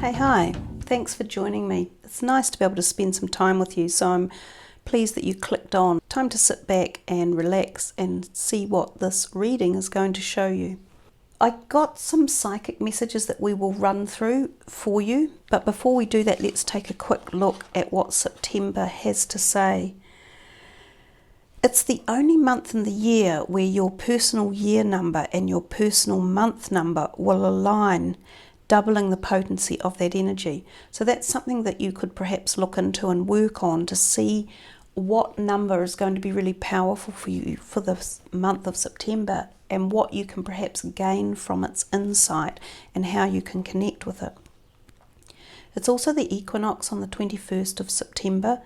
Hi, thanks for joining me. It's nice to be able to spend some time with you, so I'm pleased that you clicked on. Time to sit back and relax and see what this reading is going to show you. I got some psychic messages that we will run through for you, but before we do that, let's take a quick look at what September has to say. It's the only month in the year where your personal year number and your personal month number will align, doubling the potency of that energy. So that's something that you could perhaps look into and work on to see what number is going to be really powerful for you for this month of September and what you can perhaps gain from its insight and how you can connect with it. It's also the equinox on the 21st of September.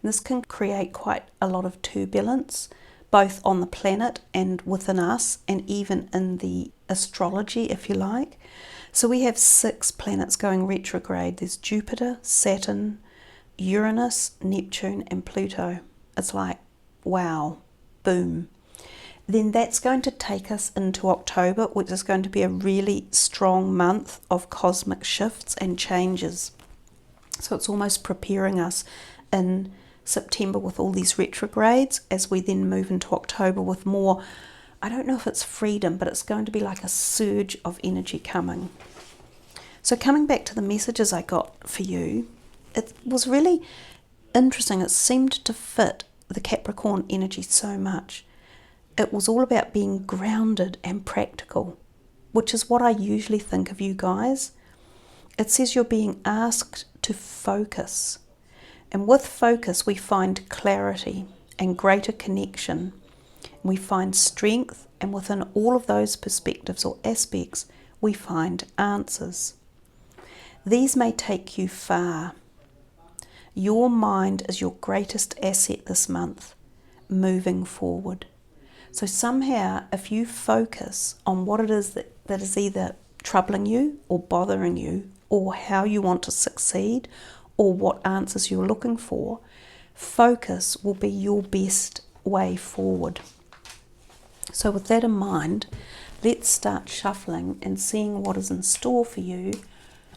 This can create quite a lot of turbulence, both on the planet and within us, and even in the astrology, if you like. So we have 6 planets going retrograde. There's Jupiter, Saturn, Uranus, Neptune, and Pluto. It's like, wow, boom. Then that's going to take us into October, which is going to be a really strong month of cosmic shifts and changes. So it's almost preparing us in September with all these retrogrades as we then move into October with more, I don't know if it's freedom, but it's going to be like a surge of energy coming. So coming back to the messages I got for you, it was really interesting. It seemed to fit the Capricorn energy so much. It was all about being grounded and practical, which is what I usually think of you guys. It says you're being asked to focus. And with focus, we find clarity and greater connection. We find strength, and within all of those perspectives or aspects, we find answers. These may take you far. Your mind is your greatest asset this month, moving forward. So somehow, if you focus on what it is that is either troubling you or bothering you, or how you want to succeed, or what answers you're looking for, focus will be your best way forward. So with that in mind, let's start shuffling and seeing what is in store for you.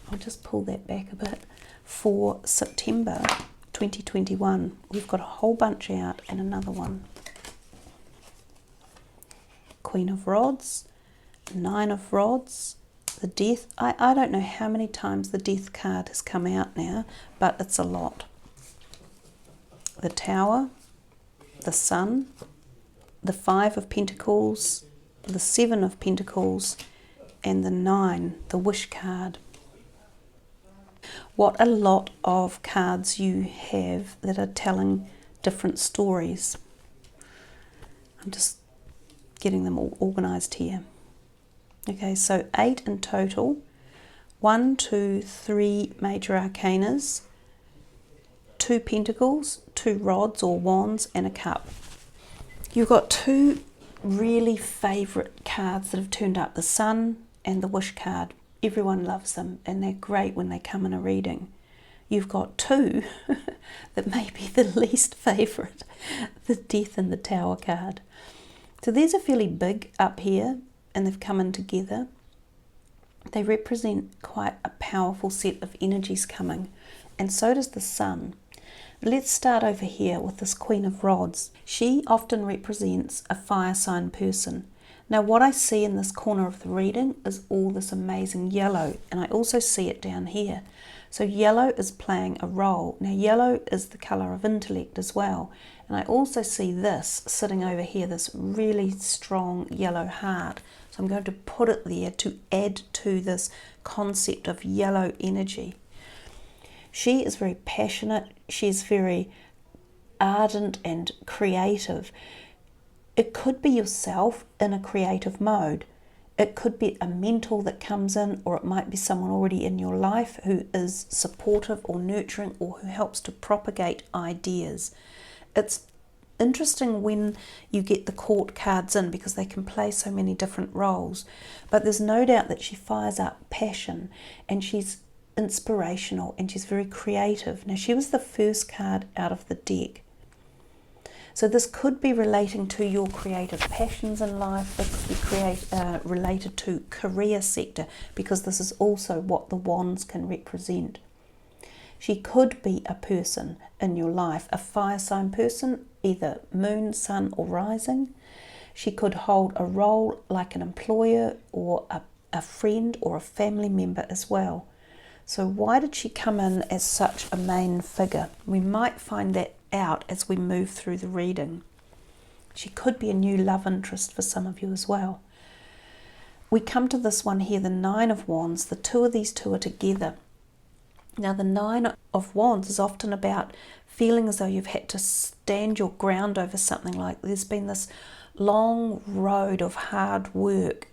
I'll just pull that back a bit. For September 2021, we've got a whole bunch out and another one. Queen of Rods, 9 of Rods, the Death. I don't know how many times the Death card has come out now, but it's a lot. The Tower, the Sun, the 5 of Pentacles, the 7 of Pentacles, and the 9, the Wish card. What a lot of cards you have that are telling different stories. I'm just getting them all organised here. Okay, so 8 in total. 1, 2, 3 major arcanas, 2 pentacles, 2 rods or wands, and a cup. You've got 2 really favourite cards that have turned up, the Sun and the Wish card. Everyone loves them, and they're great when they come in a reading. You've got 2 that may be the least favourite, the Death and the Tower card. So these are fairly big up here, and they've come in together. They represent quite a powerful set of energies coming, and so does the Sun. Let's start over here with this Queen of Rods. She often represents a fire sign person. Now what I see in this corner of the reading is all this amazing yellow, and I also see it down here. So yellow is playing a role. Now yellow is the colour of intellect as well. And I also see this sitting over here, this really strong yellow heart. So I'm going to put it there to add to this concept of yellow energy. She is very passionate. She's very ardent and creative. It could be yourself in a creative mode. It could be a mentor that comes in, or it might be someone already in your life who is supportive or nurturing, or who helps to propagate ideas. It's interesting when you get the Court cards in, because they can play so many different roles. But there's no doubt that she fires up passion, and she's inspirational, and she's very creative. Now she was the first card out of the deck. So this could be relating to your creative passions in life. It could be related to career sector, because this is also what the wands can represent. She could be a person in your life, a fire sign person, either moon, sun or rising. She could hold a role like an employer or a friend or a family member as well. So why did she come in as such a main figure? We might find that out as we move through the reading. She could be a new love interest for some of you as well. We come to this one here, the Nine of Wands. The two of these two are together. Now the Nine of Wands is often about feeling as though you've had to stand your ground over something, like there's been this long road of hard work,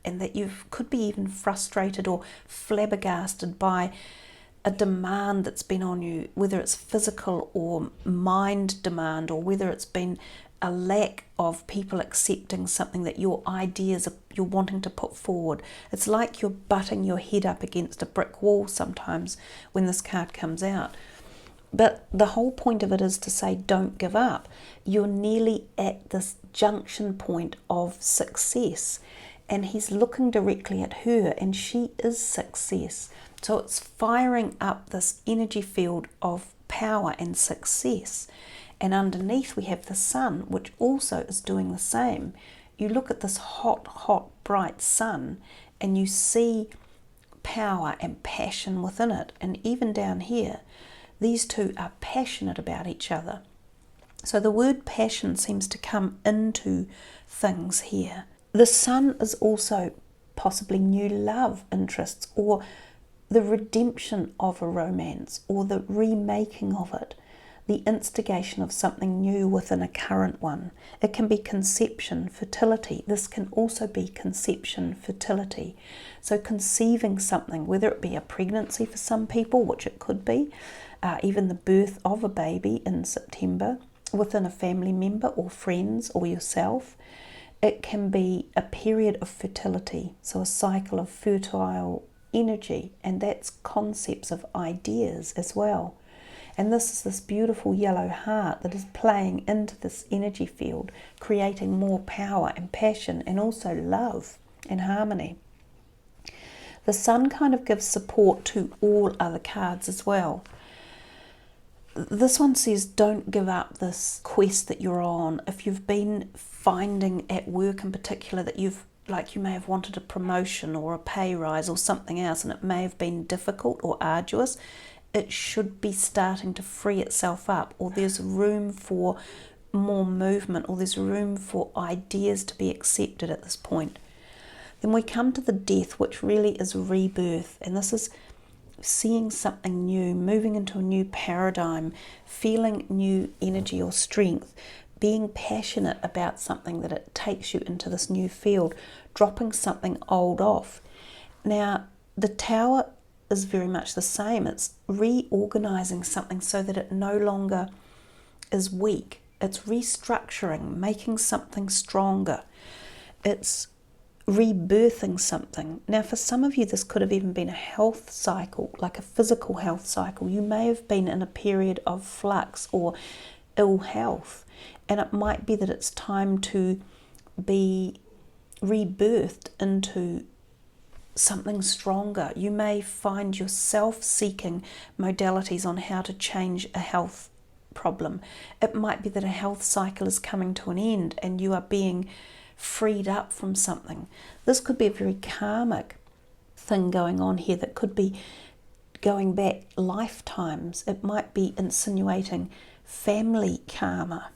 and that you could be even frustrated or flabbergasted by a demand that's been on you, whether it's physical or mind demand, or whether it's been a lack of people accepting something that your ideas you're wanting to put forward. It's like you're butting your head up against a brick wall sometimes when this card comes out. But the whole point of it is to say, don't give up. You're nearly at this junction point of success, and he's looking directly at her, and she is success. So it's firing up this energy field of power and success. And underneath we have the sun, which also is doing the same. You look at this hot, hot, bright sun, and you see power and passion within it. And even down here, these two are passionate about each other. So the word passion seems to come into things here. The sun is also possibly new love interests, or the redemption of a romance, or the remaking of it, the instigation of something new within a current one. It can be conception, fertility. This can also be conception, fertility. So conceiving something, whether it be a pregnancy for some people, which it could be, even the birth of a baby in September within a family member or friends or yourself. It can be a period of fertility, so a cycle of fertile energy, and that's concepts of ideas as well. And this is this beautiful yellow heart that is playing into this energy field, creating more power and passion, and also love and harmony. The sun kind of gives support to all other cards as well. This one says, don't give up this quest that you're on. If you've been finding at work in particular that you may have wanted a promotion or a pay rise or something else, and it may have been difficult or arduous, it should be starting to free itself up, or there's room for more movement, or there's room for ideas to be accepted at this point. Then we come to the Death, which really is rebirth, and this is seeing something new, moving into a new paradigm, feeling new energy or strength, being passionate about something that it takes you into this new field, dropping something old off. Now, the Tower is very much the same. It's reorganizing something so that it no longer is weak. It's restructuring, making something stronger. It's rebirthing something. Now, for some of you, this could have even been a health cycle, like a physical health cycle. You may have been in a period of flux or ill health, and it might be that it's time to be rebirthed into something stronger. You may find yourself seeking modalities on how to change a health problem. It might be that a health cycle is coming to an end and you are being freed up from something. This could be a very karmic thing going on here that could be going back lifetimes. It might be insinuating family karma.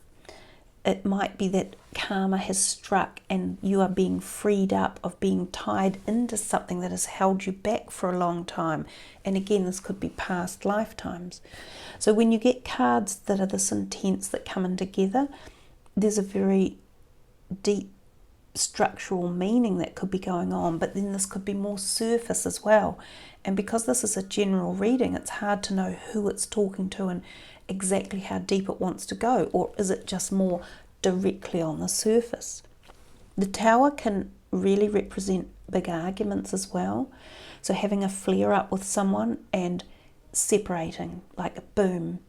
It might be that karma has struck and you are being freed up of being tied into something that has held you back for a long time. And again, this could be past lifetimes. So when you get cards that are this intense that come in together, there's a very deep structural meaning that could be going on, but then this could be more surface as well. And because this is a general reading, it's hard to know who it's talking to and exactly how deep it wants to go, or is it just more directly on the surface. The Tower can really represent big arguments as well, so having a flare up with someone and separating, like boom,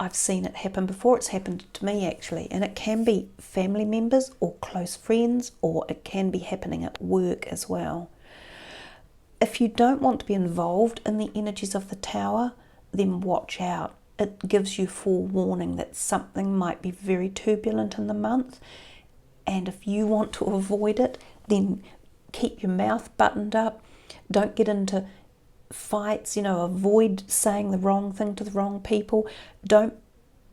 I've seen it happen before. It's happened to me actually, and it can be family members or close friends, or it can be happening at work as well. If you don't want to be involved in the energies of the Tower, then watch out. It gives you forewarning that something might be very turbulent in the month, and if you want to avoid it, then keep your mouth buttoned up. Don't get into fights, avoid saying the wrong thing to the wrong people. Don't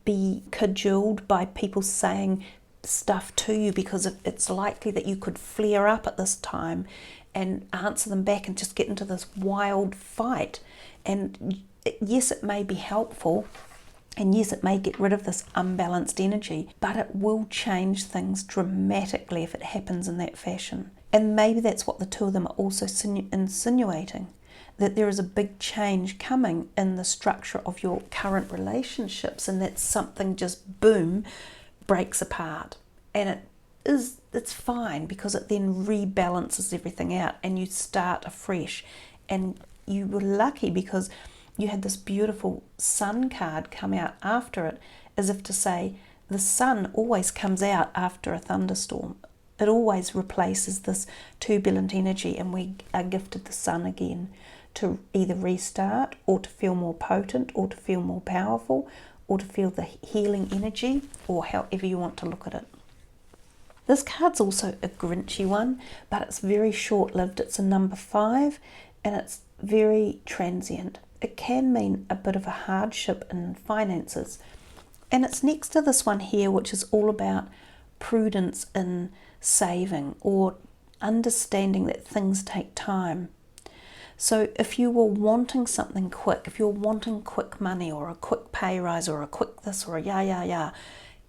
be cajoled by people saying stuff to you, because it's likely that you could flare up at this time and answer them back and just get into this wild fight. And yes, it may be helpful, and yes, it may get rid of this unbalanced energy, but it will change things dramatically if it happens in that fashion. And maybe that's what the two of them are also insinuating, that there is a big change coming in the structure of your current relationships, and that something just boom breaks apart. And it's fine, because it then rebalances everything out and you start afresh. And you were lucky because you had this beautiful sun card come out after it, as if to say the sun always comes out after a thunderstorm. It always replaces this turbulent energy, and we are gifted the sun again to either restart, or to feel more potent, or to feel more powerful, or to feel the healing energy, or however you want to look at it. This card's also a Grinchy one, but it's very short-lived. It's a number 5, and it's very transient. It can mean a bit of a hardship in finances. And it's next to this one here, which is all about prudence in saving, or understanding that things take time. So if you were wanting something quick, if you're wanting quick money, or a quick pay rise, or a quick this, or a yeah,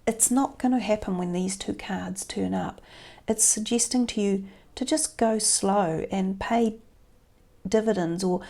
it's not going to happen when these two cards turn up. It's suggesting to you to just go slow and pay dividends, or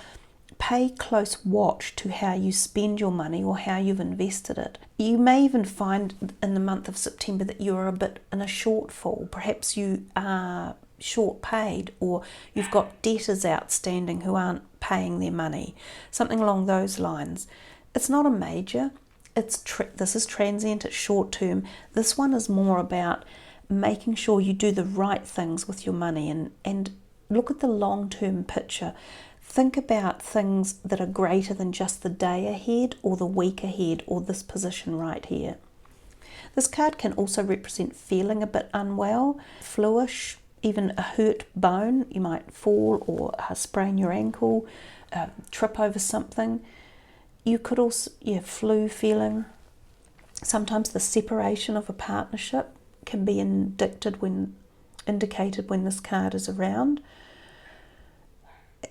pay close watch to how you spend your money or how you've invested it. You may even find in the month of September that you're a bit in a shortfall. Perhaps you are short paid, or you've got debtors outstanding who aren't paying their money, something along those lines. It's not a major, this is transient, it's short term. This one is more about making sure you do the right things with your money, and look at the long-term picture. Think about things that are greater than just the day ahead, or the week ahead, or this position right here. This card can also represent feeling a bit unwell, fluish, even a hurt bone. You might fall or sprain your ankle, trip over something. You could also, flu feeling. Sometimes the separation of a partnership can be indicated when this card is around.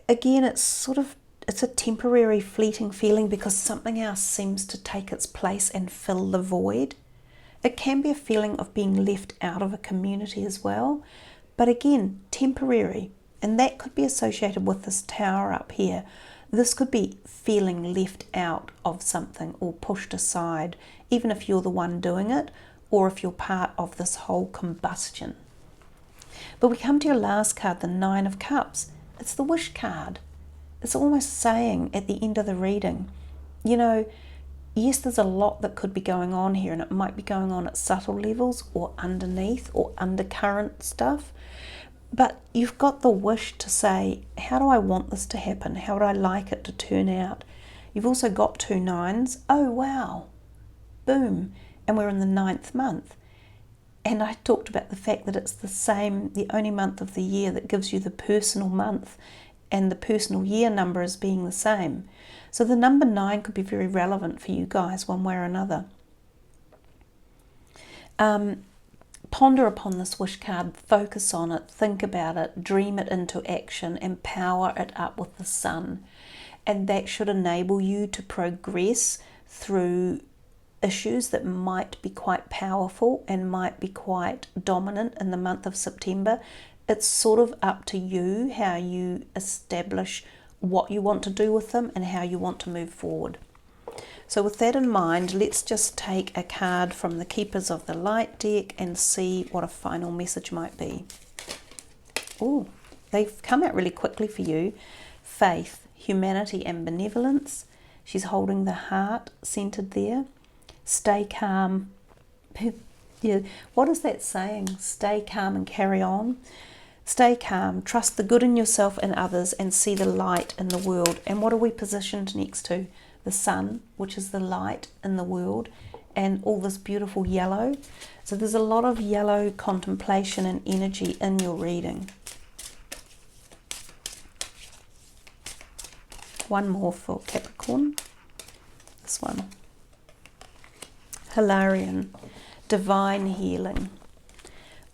Again, it's a temporary, fleeting feeling, because something else seems to take its place and fill the void. It can be a feeling of being left out of a community as well, but again, temporary, and that could be associated with this Tower up here. This could be feeling left out of something, or pushed aside, even if you're the one doing it, or if you're part of this whole combustion. But we come to your last card, the 9 of Cups. It's the wish card. It's almost saying at the end of the reading, yes, there's a lot that could be going on here, and it might be going on at subtle levels, or underneath, or undercurrent stuff. But you've got the wish to say, how do I want this to happen? How would I like it to turn out? You've also got 2 9s. Oh, wow. Boom. And we're in the 9th month. And I talked about the fact that it's the only month of the year that gives you the personal month and the personal year number as being the same. So the number 9 could be very relevant for you guys one way or another. Ponder upon this wish card, focus on it, think about it, dream it into action, and power it up with the sun. And that should enable you to progress through issues that might be quite powerful and might be quite dominant in the month of September. It's sort of up to you how you establish what you want to do with them and how you want to move forward. So with that in mind, let's just take a card from the Keepers of the Light deck and see what a final message might be. Oh, they've come out really quickly for you. Faith, humanity and benevolence. She's holding the heart centered there. stay calm. Yeah, what is that saying? Stay calm and carry on. Stay calm, trust the good in yourself and others, and see the light in the world. And what are we positioned next to? The sun, which is the light in the world, and all this beautiful yellow. So there's a lot of yellow contemplation and energy in your reading. One more for Capricorn. This one. Hilarion. Divine healing.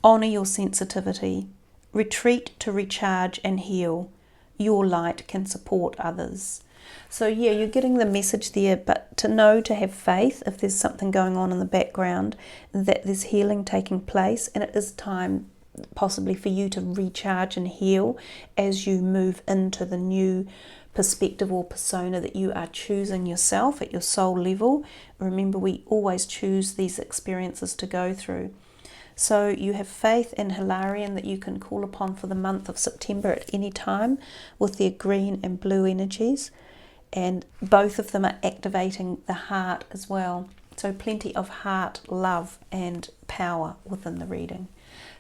Honour your sensitivity. Retreat to recharge and heal. Your light can support others. So yeah, you're getting the message there, but to have faith if there's something going on in the background, that there's healing taking place, and it is time possibly for you to recharge and heal as you move into the new perspective or persona that you are choosing yourself at your soul level. Remember, we always choose these experiences to go through. So you have faith in Hilarion that you can call upon for the month of September at any time with their green and blue energies, and both of them are activating the heart as well. So plenty of heart, love and power within the reading.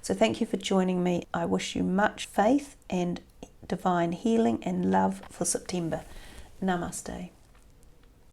So thank you for joining me. I wish you much faith and divine healing and love for September. Namaste.